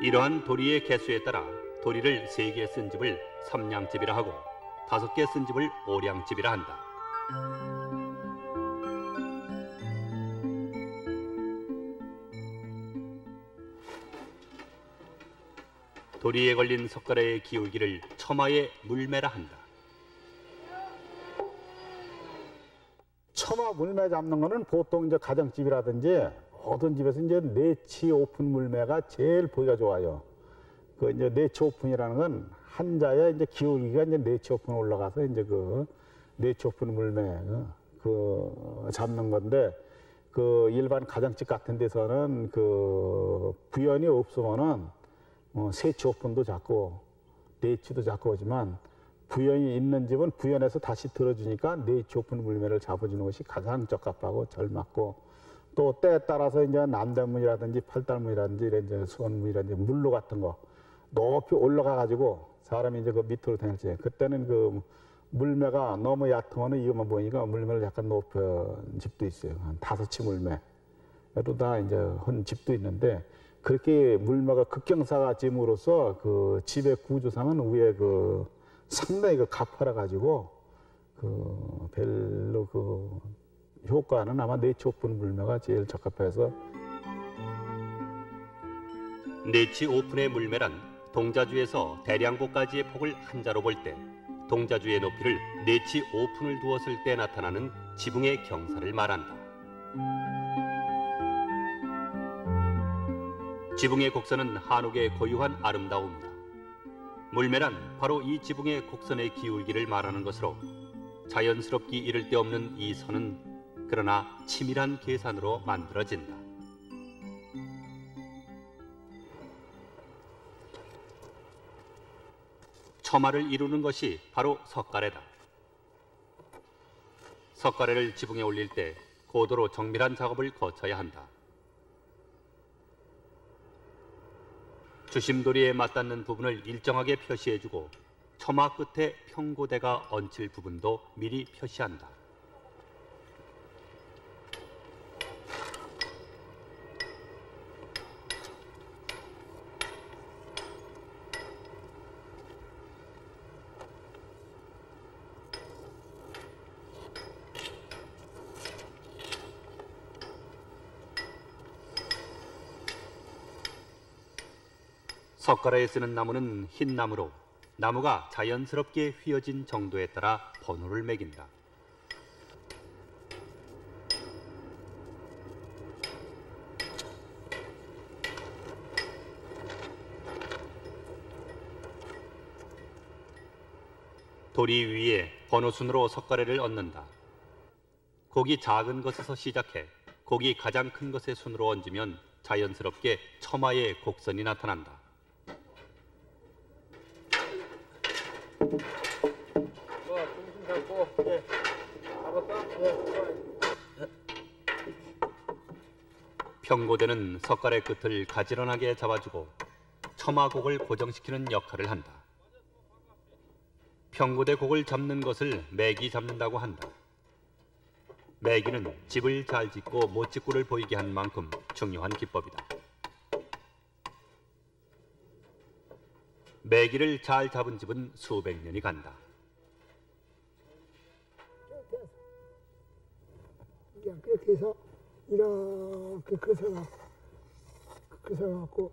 이러한 도리의 개수에 따라 도리를 3개 쓴 집을 3량집이라 하고 5개 쓴 집을 5량집이라 한다. 도리에 걸린 석가래의 기울기를 처마의 물매라 한다. 처마 물매 잡는 거는 보통 이제 가정집이라든지 모든 집에서 이제 네치 오픈 물매가 제일 보기가 좋아요. 그 이제 네치 오픈이라는 건 한자에 이제 기울기가 이제 네치 오픈 올라가서 이제 그 네치 오픈 물매 그 잡는 건데, 그 일반 가정집 같은 데서는 그 부연이 없으면은 세치 오픈도 잡고 네치도 잡고 오지만, 부연이 있는 집은 부연해서 다시 들어주니까 네치 오픈 물매를 잡아주는 것이 가장 적합하고 절맞고, 또 때에 따라서 이제 남대문이라든지 팔달문이라든지 이런 이제 수원문이라든지 물로 같은 거 높이 올라가 가지고 사람이 이제 그 밑으로 다닐지, 그때는 그 물매가 너무 얕으면 이것만 보니까 물매를 약간 높은 집도 있어요. 한 5치 물매. 그래도 다 이제 한 집도 있는데, 그렇게 물매가 급경사가 짐으로써 그 집의 구조상은 위에 그 상당히 그 가파라 가지고 그 별로 그 효과는 아마 네치 오픈 물매가 제일 적합해서. 네치 오픈의 물매란 동자주에서 대량고까지의 폭을 한자로 볼 때 동자주의 높이를 네치 오픈을 두었을 때 나타나는 지붕의 경사를 말한다. 지붕의 곡선은 한옥의 고유한 아름다움이다. 물매란 바로 이 지붕의 곡선의 기울기를 말하는 것으로 자연스럽기 이를 데 없는 이 선은 그러나 치밀한 계산으로 만들어진다. 처마를 이루는 것이 바로 석가래다. 석가래를 지붕에 올릴 때 고도로 정밀한 작업을 거쳐야 한다. 주심도리에 맞닿는 부분을 일정하게 표시해주고 처마 끝에 평고대가 얹힐 부분도 미리 표시한다. 석가래에 쓰는 나무는 흰 나무로 나무가 자연스럽게 휘어진 정도에 따라 번호를 매긴다. 도리 위에 번호순으로 석가래를 얹는다. 곡이 작은 것에서 시작해 곡이 가장 큰 것의 순으로 얹으면 자연스럽게 처마의 곡선이 나타난다. 중심 잡고, 예. 잡았어? 예. 평고대는 석가래 끝을 가지런하게 잡아주고 처마곡을 고정시키는 역할을 한다. 평고대 곡을 잡는 것을 매기 잡는다고 한다. 매기는 집을 잘 짓고 못 짓고를 보이게 한 만큼 중요한 기법이다. 매기를 잘 잡은 집은 수백 년이 간다. 그렇게 해서 이렇게 그서갖고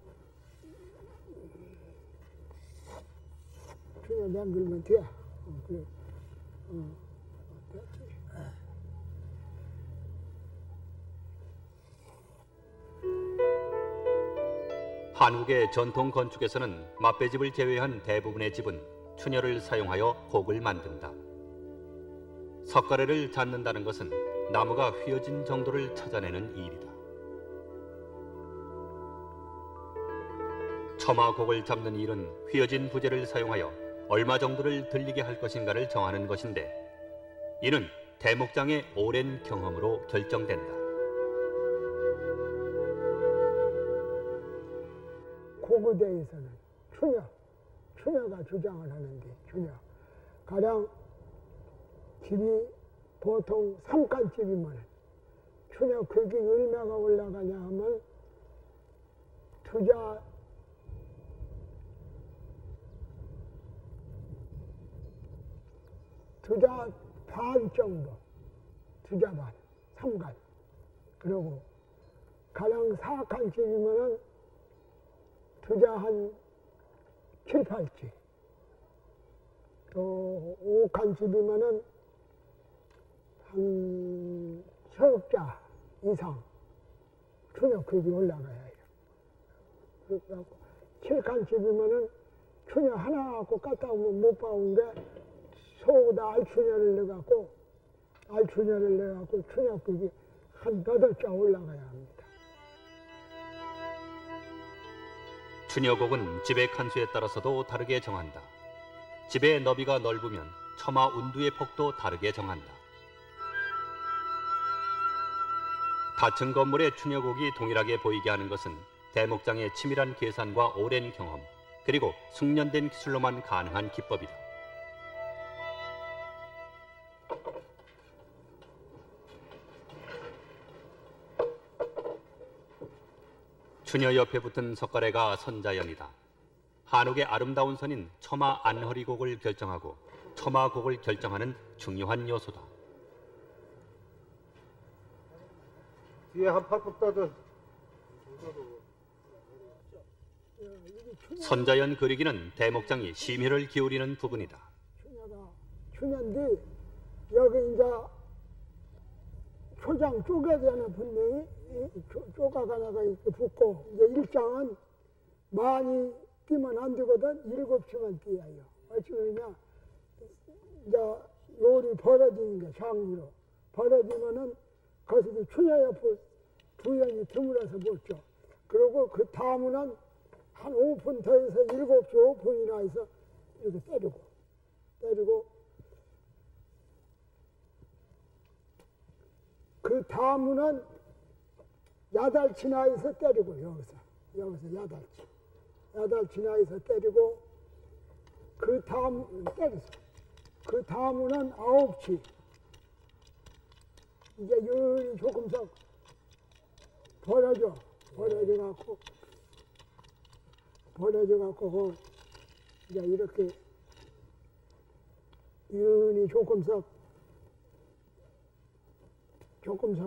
그냥 잠글면 돼. 그래. 됐지. 한국의 전통 건축에서는 맞배집을 제외한 대부분의 집은 추녀를 사용하여 곡을 만든다. 석가래를 잡는다는 것은 나무가 휘어진 정도를 찾아내는 일이다. 처마곡을 잡는 일은 휘어진 부재를 사용하여 얼마 정도를 들리게 할 것인가를 정하는 것인데 이는 대목장의 오랜 경험으로 결정된다. 고구대에서는 추녀가 주장을 하는데 가령 집이 보통 3칸집이면 추녀 극이 얼마가 올라가냐 하면 투자 반 정도, 투자 반, 3칸. 그리고 가령 4칸집이면은 투자 한 7, 8집. 또 5칸 집이면은 한 석자 이상 추녀 급이 올라가야 해요. 그래서 7칸 집이면은 추녀 하나 갖고 갔다 오면 못 봐온 게 소보다 알추녀를 내갖고 추녀 급이 한 8자 올라가야 합니다. 추녀곡은 집의 칸수에 따라서도 다르게 정한다. 집의 너비가 넓으면 처마 운두의 폭도 다르게 정한다. 다층 건물의 추녀곡이 동일하게 보이게 하는 것은 대목장의 치밀한 계산과 오랜 경험, 그리고 숙련된 기술로만 가능한 기법이다. 추녀 옆에 붙은 석가래가 선자연이다. 한옥의 아름다운 선인 처마 안허리곡을 결정하고 처마곡을 결정하는 중요한 요소다. 뒤에 한 팔뚝 떠도 선자연 그리기는 대목장이 심혈을 기울이는 부분이다. 추녀인데 여기 이제 초장 쪼개잖아. 분명히 쪼가가 나가 이렇게 붙고 이제 일장은 많이 뛰면 안 되거든. 7치만 뛰어요. 어찌 그러냐, 이제 요리 벌어지는 게 장으로 벌어지면은 거기서 춘향의 부연이 드물어서 못 줘. 그리고 그 다음은 한 5분 더 해서 7시 5분이나 해서 이렇게 때리고 그 다음은 야달치나 해서 때리고 여기서 야달치나 해서 때리고 그 다음 때렸어. 그 다음은 9시 이제 유리 조금씩 버려져갖고 이제 이렇게 유리 조금씩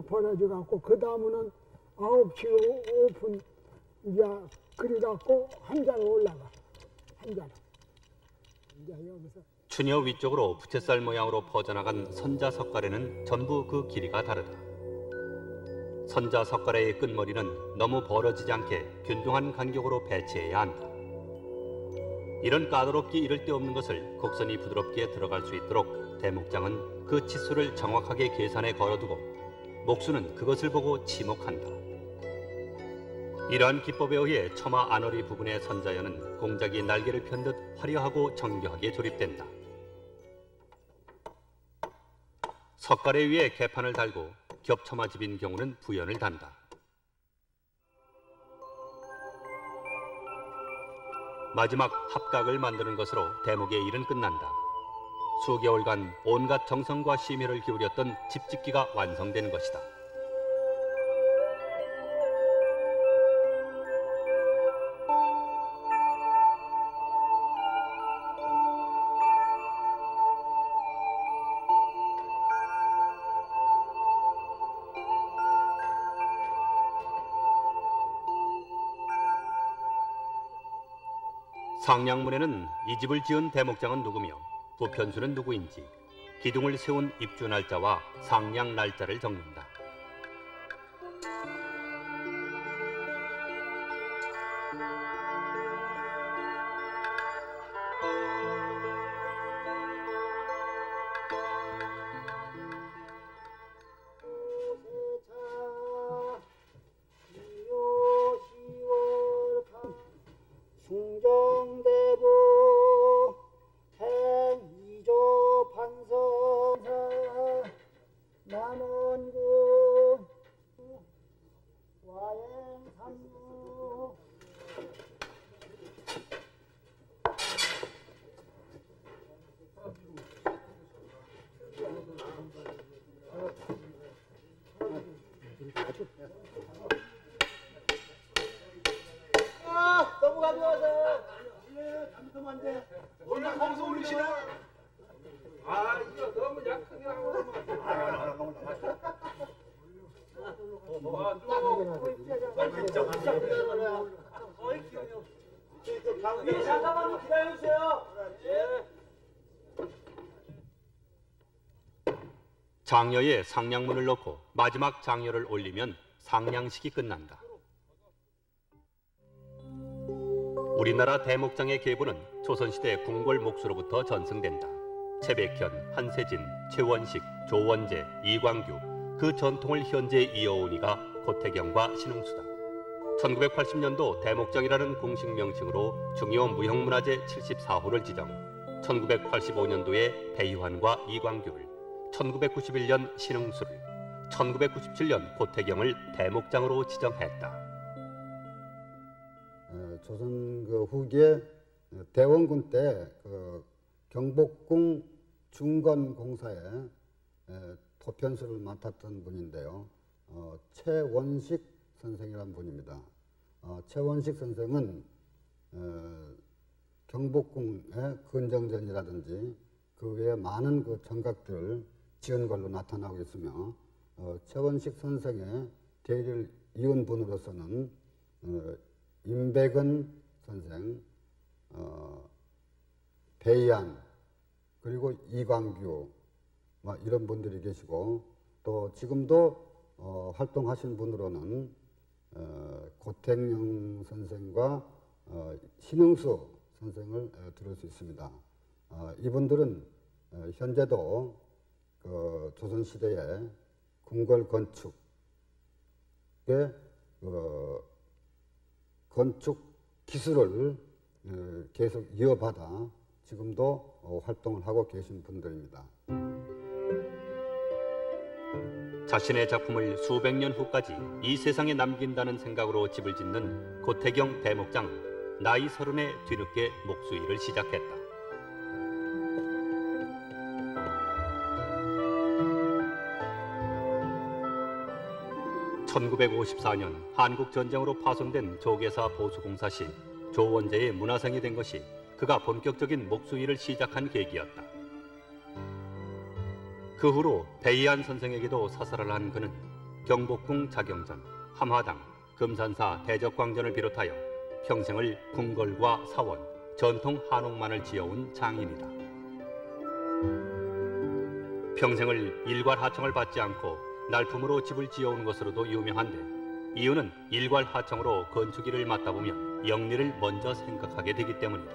버려져갖고 그 다음은 9시 5분 이제 그래갖고 한 자로 올라가 한 자로 이제 여기서. 추녀 위쪽으로 부채살 모양으로 퍼져나간 선자 석가래는 전부 그 길이가 다르다. 선자 석가래의 끝머리는 너무 벌어지지 않게 균등한 간격으로 배치해야 한다. 이런 까다롭기 이를 데 없는 것을 곡선이 부드럽게 들어갈 수 있도록 대목장은 그 치수를 정확하게 계산해 걸어두고 목수는 그것을 보고 지목한다. 이러한 기법에 의해 처마 안어리 부분의 선자연은 공작이 날개를 편 듯 화려하고 정교하게 조립된다. 석가래 위에 개판을 달고 겹처마집인 경우는 부연을 단다. 마지막 합각을 만드는 것으로 대목의 일은 끝난다. 수개월간 온갖 정성과 심혈을 기울였던 집짓기가 완성된 것이다. 상량문에는 이 집을 지은 대목장은 누구며 부편수는 누구인지 기둥을 세운 입주 날짜와 상량 날짜를 적는다. 중정대부 행이조 판서사 남원군 와행삼루 너무 가벼워서 잠깐만 안 돼. 오늘 거기서 올리시네. 아 이거 너무 약하게 하고. 잠깐만 기다려주세요. 장려에 상량문을 넣고 마지막 장려를 올리면 상량식이 끝난다. 우리나라 대목장의 계보는 조선시대 궁궐 목수로부터 전승된다. 최백현, 한세진, 최원식, 조원재, 이광규 그 전통을 현재 이어온 이가 고태경과 신흥수다. 1980년도 대목장이라는 공식 명칭으로 중요 무형문화재 74호를 지정, 1985년도에 배희환과 이광규를, 1991년 신흥수를, 1997년 고태경을 대목장으로 지정했다. 조선 그 후기에 대원군 때 그 경복궁 중건공사에 토편수를 맡았던 분인데요. 최원식 선생이라는 분입니다. 최원식 선생은 경복궁의 근정전이라든지 그 외에 많은 그 정각들을 지은 걸로 나타나고 있으며 최원식 선생의 대를 이은 분으로서는 임백은 선생, 배희안, 그리고 이광규 이런 분들이 계시고 또 지금도 활동하신 분으로는 고택영 선생과 신흥수 선생을 들을 수 있습니다. 이분들은 현재도 그 조선시대에 궁궐 건축의 건축 기술을 계속 이어받아 지금도 활동을 하고 계신 분들입니다. 자신의 작품을 수백 년 후까지 이 세상에 남긴다는 생각으로 집을 짓는 고태경 대목장은 나이 30에 뒤늦게 목수일을 시작했다. 1954년 한국전쟁으로 파손된 조계사 보수공사 시 조원재의 문화상이 된 것이 그가 본격적인 목수일을 시작한 계기였다. 그 후로 배이한 선생에게도 사사를 한 그는 경복궁 자경전, 함화당, 금산사 대적광전을 비롯하여 평생을 궁궐과 사원, 전통 한옥만을 지어온 장인이다. 평생을 일괄 하청을 받지 않고 날품으로 집을 지어온 것으로도 유명한데 이유는 일괄 하청으로 건축일을 맡다 보면 영리를 먼저 생각하게 되기 때문이다.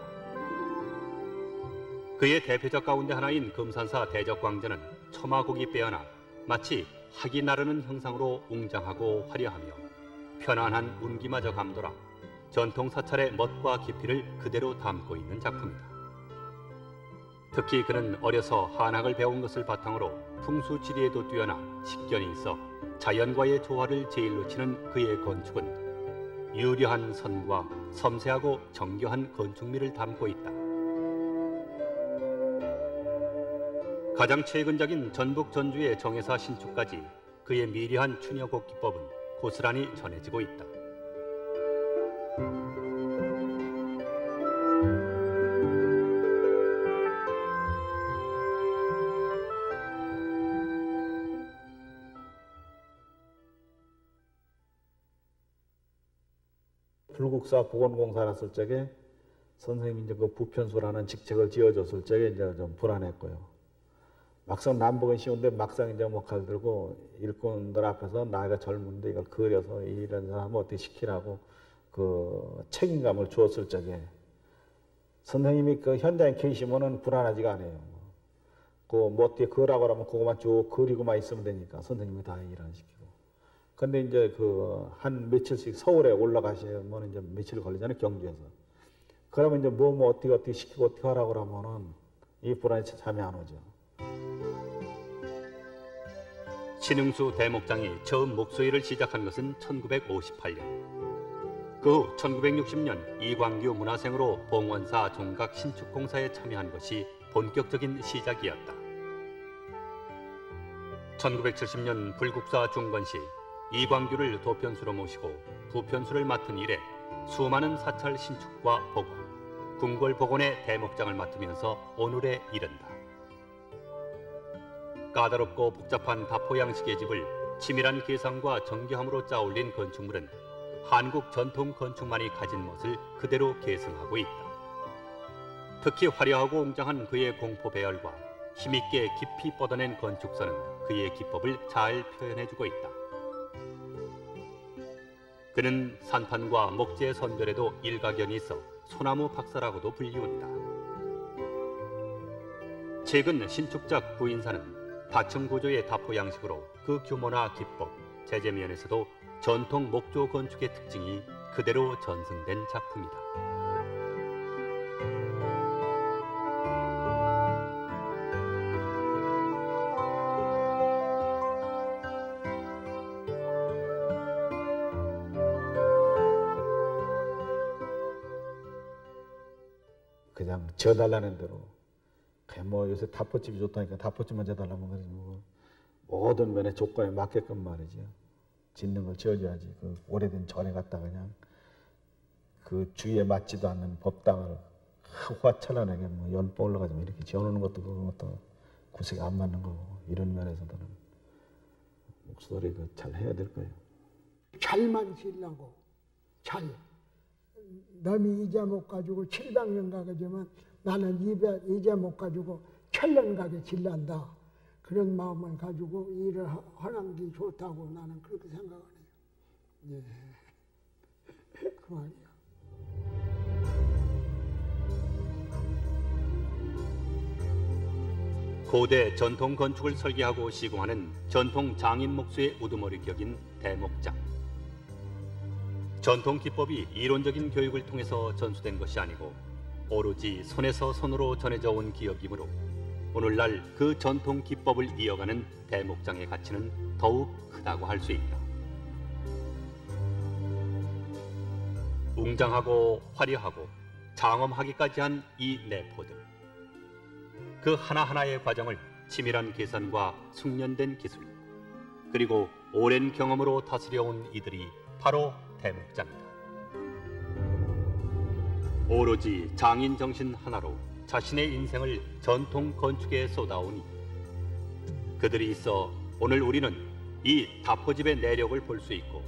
그의 대표작 가운데 하나인 금산사 대적광전은 처마곡이 빼어나 마치 학이 나르는 형상으로 웅장하고 화려하며 편안한 운기마저 감돌아 전통 사찰의 멋과 깊이를 그대로 담고 있는 작품이다. 특히 그는 어려서 한학을 배운 것을 바탕으로 풍수지리에도 뛰어나 식견이 있어 자연과의 조화를 제일로 치는 그의 건축은 유려한 선과 섬세하고 정교한 건축미를 담고 있다. 가장 최근작인 전북 전주의 정혜사 신축까지 그의 미려한 추녀곡 기법은 고스란히 전해지고 있다. 불국사 보건공사를 했을 적에 선생님이 이제 그 부편수라는 직책을 지어줬을 적에 이제 좀 불안했고요. 막상 남북은 쉬운데 막상 이제 뭐 칼 들고 일꾼들 앞에서 나이가 젊은데 이걸 그려서 이런 사람을 어떻게 시키라고 그 책임감을 주었을 적에 선생님이 그 현장에 계시면은 불안하지가 않아요. 그 뭐 어떻게 그으라고 하면 그거만 쭉 그리고만 있으면 되니까 선생님이 다 일을 시키고. 근데 이제 그 한 며칠씩 서울에 올라가시면 이제 며칠 걸리잖아요, 경주에서. 그러면 이제 뭐 어떻게 시키고 어떻게 하라고 그러면은 이 불안이 잠이 안 오죠. 신흥수 대목장이 처음 목수일을 시작한 것은 1958년. 그 후 1960년 이광규 문화생으로 봉원사 종각 신축공사에 참여한 것이 본격적인 시작이었다. 1970년 불국사 중건시 이광규를 도편수로 모시고 부편수를 맡은 이래 수많은 사찰 신축과 복원, 궁궐 복원의 대목장을 맡으면서 오늘에 이른다. 까다롭고 복잡한 다포 양식의 집을 치밀한 계산과 정교함으로 짜올린 건축물은 한국 전통 건축만이 가진 멋을 그대로 계승하고 있다. 특히 화려하고 웅장한 그의 공포 배열과 힘있게 깊이 뻗어낸 건축선은 그의 기법을 잘 표현해주고 있다. 그는 산판과 목재 선별에도 일가견이 있어 소나무 박사라고도 불리운다. 최근 신축작 구인사는 다층 구조의 다포 양식으로 그 규모나 기법, 재재 면에서도 전통 목조 건축의 특징이 그대로 전승된 작품이다. 그냥 져달라는 대로. 뭐 요새 다포집이 좋다니까 다포집만 져달라면 그러지 뭐 모든 면의 조건에 맞게끔 말이죠. 짓는 걸 지어줘야지. 그 오래된 절에 갔다 그냥 그 주위에 맞지도 않는 법당을 화철안하게 뭐 연봉 올라가지고 이렇게 지어놓는 것도 그것도 구색이 안 맞는 거고 이런 면에서는 목소리 잘 해야 될 거예요. 잘만 지으려고 잘. 남이 이자 못 가지고 700년 가게지만 나는 이제 못 가지고 1000년 가게 질란다. 그런 마음을 가지고 일을 하는 게 좋다고 나는 그렇게 생각을 해요. 예. 그 말이야. 고대 전통 건축을 설계하고 시공하는 전통 장인 목수의 우두머리 격인 대목장. 전통 기법이 이론적인 교육을 통해서 전수된 것이 아니고 오로지 손에서 손으로 전해져 온 기억이므로 오늘날 그 전통 기법을 이어가는 대목장의 가치는 더욱 크다고 할 수 있다. 웅장하고 화려하고 장엄하기까지 한 이 내포들. 그 하나하나의 과정을 치밀한 계산과 숙련된 기술, 그리고 오랜 경험으로 다스려온 이들이 바로 대목장이다. 오로지 장인 정신 하나로 자신의 인생을 전통 건축에 쏟아오니 그들이 있어 오늘 우리는 이 다포집의 내력을 볼 수 있고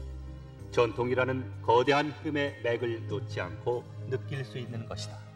전통이라는 거대한 흐름의 맥을 놓지 않고 느낄 수 있는 것이다.